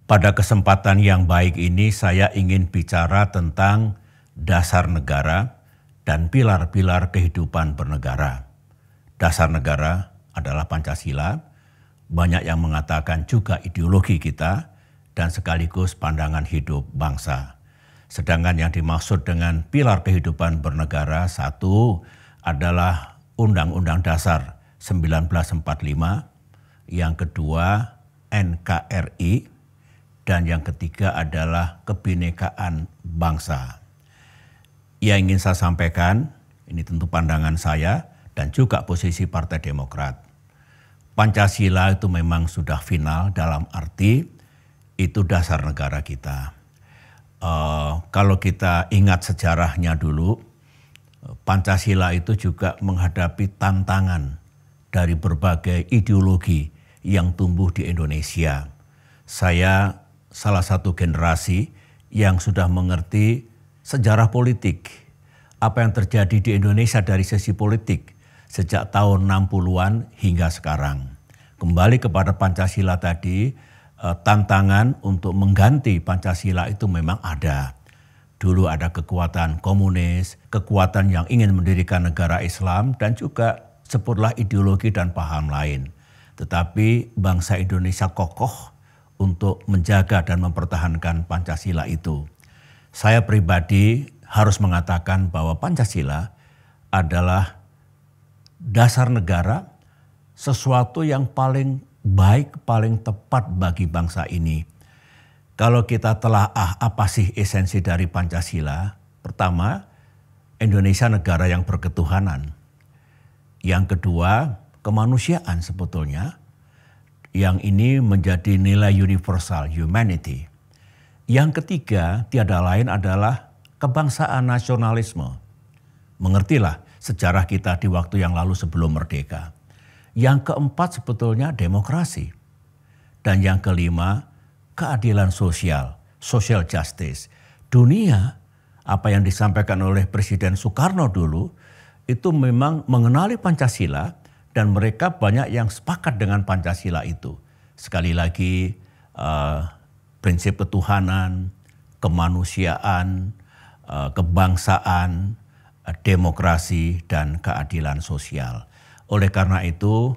Pada kesempatan yang baik ini saya ingin bicara tentang dasar negara dan pilar-pilar kehidupan bernegara. Dasar negara adalah Pancasila, banyak yang mengatakan juga ideologi kita dan sekaligus pandangan hidup bangsa. Sedangkan yang dimaksud dengan pilar kehidupan bernegara, satu adalah Undang-Undang Dasar 1945, yang kedua NKRI, dan yang ketiga adalah kebinekaan bangsa. Yang ingin saya sampaikan, ini tentu pandangan saya dan juga posisi Partai Demokrat. Pancasila itu memang sudah final dalam arti itu dasar negara kita. Kalau kita ingat sejarahnya dulu, Pancasila itu juga menghadapi tantangan dari berbagai ideologi yang tumbuh di Indonesia. Saya salah satu generasi yang sudah mengerti sejarah politik, apa yang terjadi di Indonesia dari sisi politik sejak tahun 60-an hingga sekarang. Kembali kepada Pancasila tadi, tantangan untuk mengganti Pancasila itu memang ada. Dulu ada kekuatan komunis, kekuatan yang ingin mendirikan negara Islam, dan juga sebutlah ideologi dan paham lain. Tetapi bangsa Indonesia kokoh untuk menjaga dan mempertahankan Pancasila itu. Saya pribadi harus mengatakan bahwa Pancasila adalah dasar negara, sesuatu yang paling baik, paling tepat bagi bangsa ini. Kalau kita telaah apa sih esensi dari Pancasila? Pertama, Indonesia negara yang berketuhanan. Yang kedua, kemanusiaan sebetulnya. Yang ini menjadi nilai universal, humanity. Yang ketiga, tiada lain adalah kebangsaan, nasionalisme. Mengertilah sejarah kita di waktu yang lalu sebelum merdeka. Yang keempat sebetulnya demokrasi. Dan yang kelima, keadilan sosial, social justice. Dunia, apa yang disampaikan oleh Presiden Soekarno dulu, itu memang mengenali Pancasila dan mereka banyak yang sepakat dengan Pancasila itu. Sekali lagi, prinsip ketuhanan, kemanusiaan, kebangsaan, demokrasi, dan keadilan sosial. Oleh karena itu,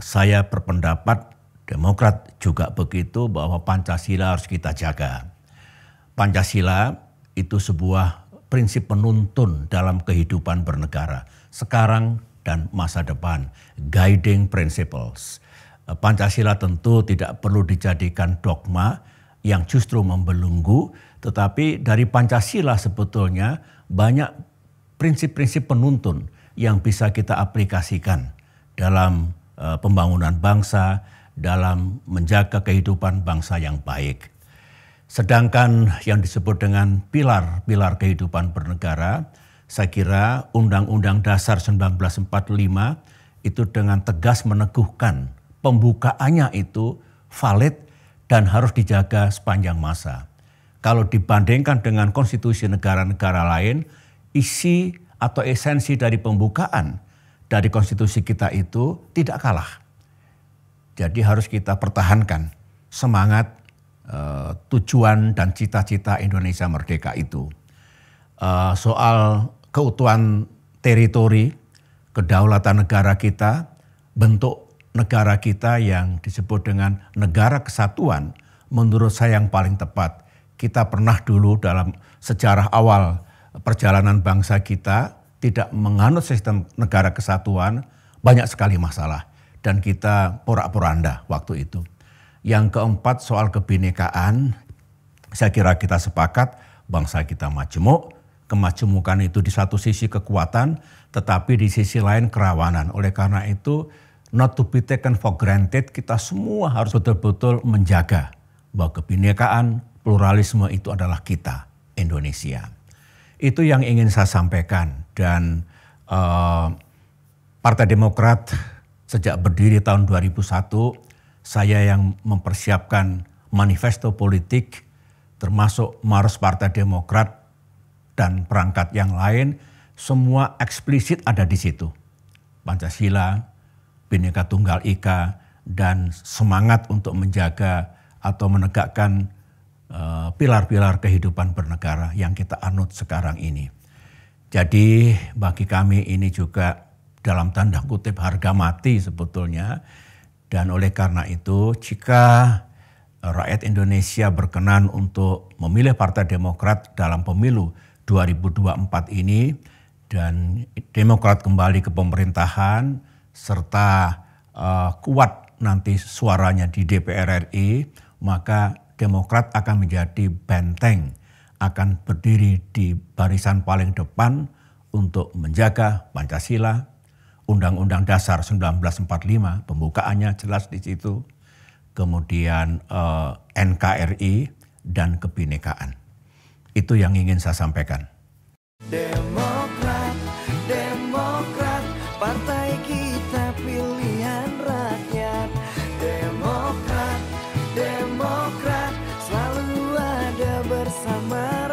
saya berpendapat Demokrat juga begitu bahwa Pancasila harus kita jaga. Pancasila itu sebuah prinsip penuntun dalam kehidupan bernegara sekarang dan masa depan, guiding principles. Pancasila tentu tidak perlu dijadikan dogma yang justru membelenggu, tetapi dari Pancasila sebetulnya banyak prinsip-prinsip penuntun yang bisa kita aplikasikan dalam pembangunan bangsa, dalam menjaga kehidupan bangsa yang baik. Sedangkan yang disebut dengan pilar-pilar kehidupan bernegara, saya kira Undang-Undang Dasar 1945 itu dengan tegas meneguhkan pembukaannya itu valid dan harus dijaga sepanjang masa. Kalau dibandingkan dengan konstitusi negara-negara lain, isi atau esensi dari pembukaan dari konstitusi kita itu tidak kalah. Jadi harus kita pertahankan semangat, tujuan dan cita-cita Indonesia merdeka itu. Soal keutuhan teritori, kedaulatan negara kita, bentuk negara kita yang disebut dengan negara kesatuan, menurut saya yang paling tepat. Kita pernah dulu dalam sejarah awal perjalanan bangsa kita tidak menganut sistem negara kesatuan, banyak sekali masalah. Dan kita porak-poranda waktu itu. Yang keempat soal kebinekaan, saya kira kita sepakat bangsa kita majemuk. Kemajemukan itu di satu sisi kekuatan, tetapi di sisi lain kerawanan. Oleh karena itu, not to be taken for granted, kita semua harus betul-betul menjaga bahwa kebinekaan, pluralisme itu adalah kita, Indonesia. Itu yang ingin saya sampaikan. Dan Partai Demokrat sejak berdiri tahun 2001, saya yang mempersiapkan manifesto politik, termasuk Mars Partai Demokrat dan perangkat yang lain, semua eksplisit ada di situ. Pancasila, Bhinneka Tunggal Ika, dan semangat untuk menjaga atau menegakkan pilar-pilar kehidupan bernegara yang kita anut sekarang ini. Jadi bagi kami ini juga dalam tanda kutip harga mati sebetulnya. Dan oleh karena itu jika rakyat Indonesia berkenan untuk memilih Partai Demokrat dalam pemilu 2024 ini dan Demokrat kembali ke pemerintahan serta kuat nanti suaranya di DPR RI, maka Demokrat akan menjadi benteng, akan berdiri di barisan paling depan untuk menjaga Pancasila, Undang-Undang Dasar 1945, pembukaannya jelas di situ, kemudian NKRI dan kebinekaan. Itu yang ingin saya sampaikan. Demokrat, Demokrat, partai kita pilihan rakyat. Demokrat, Demokrat, selalu ada bersama.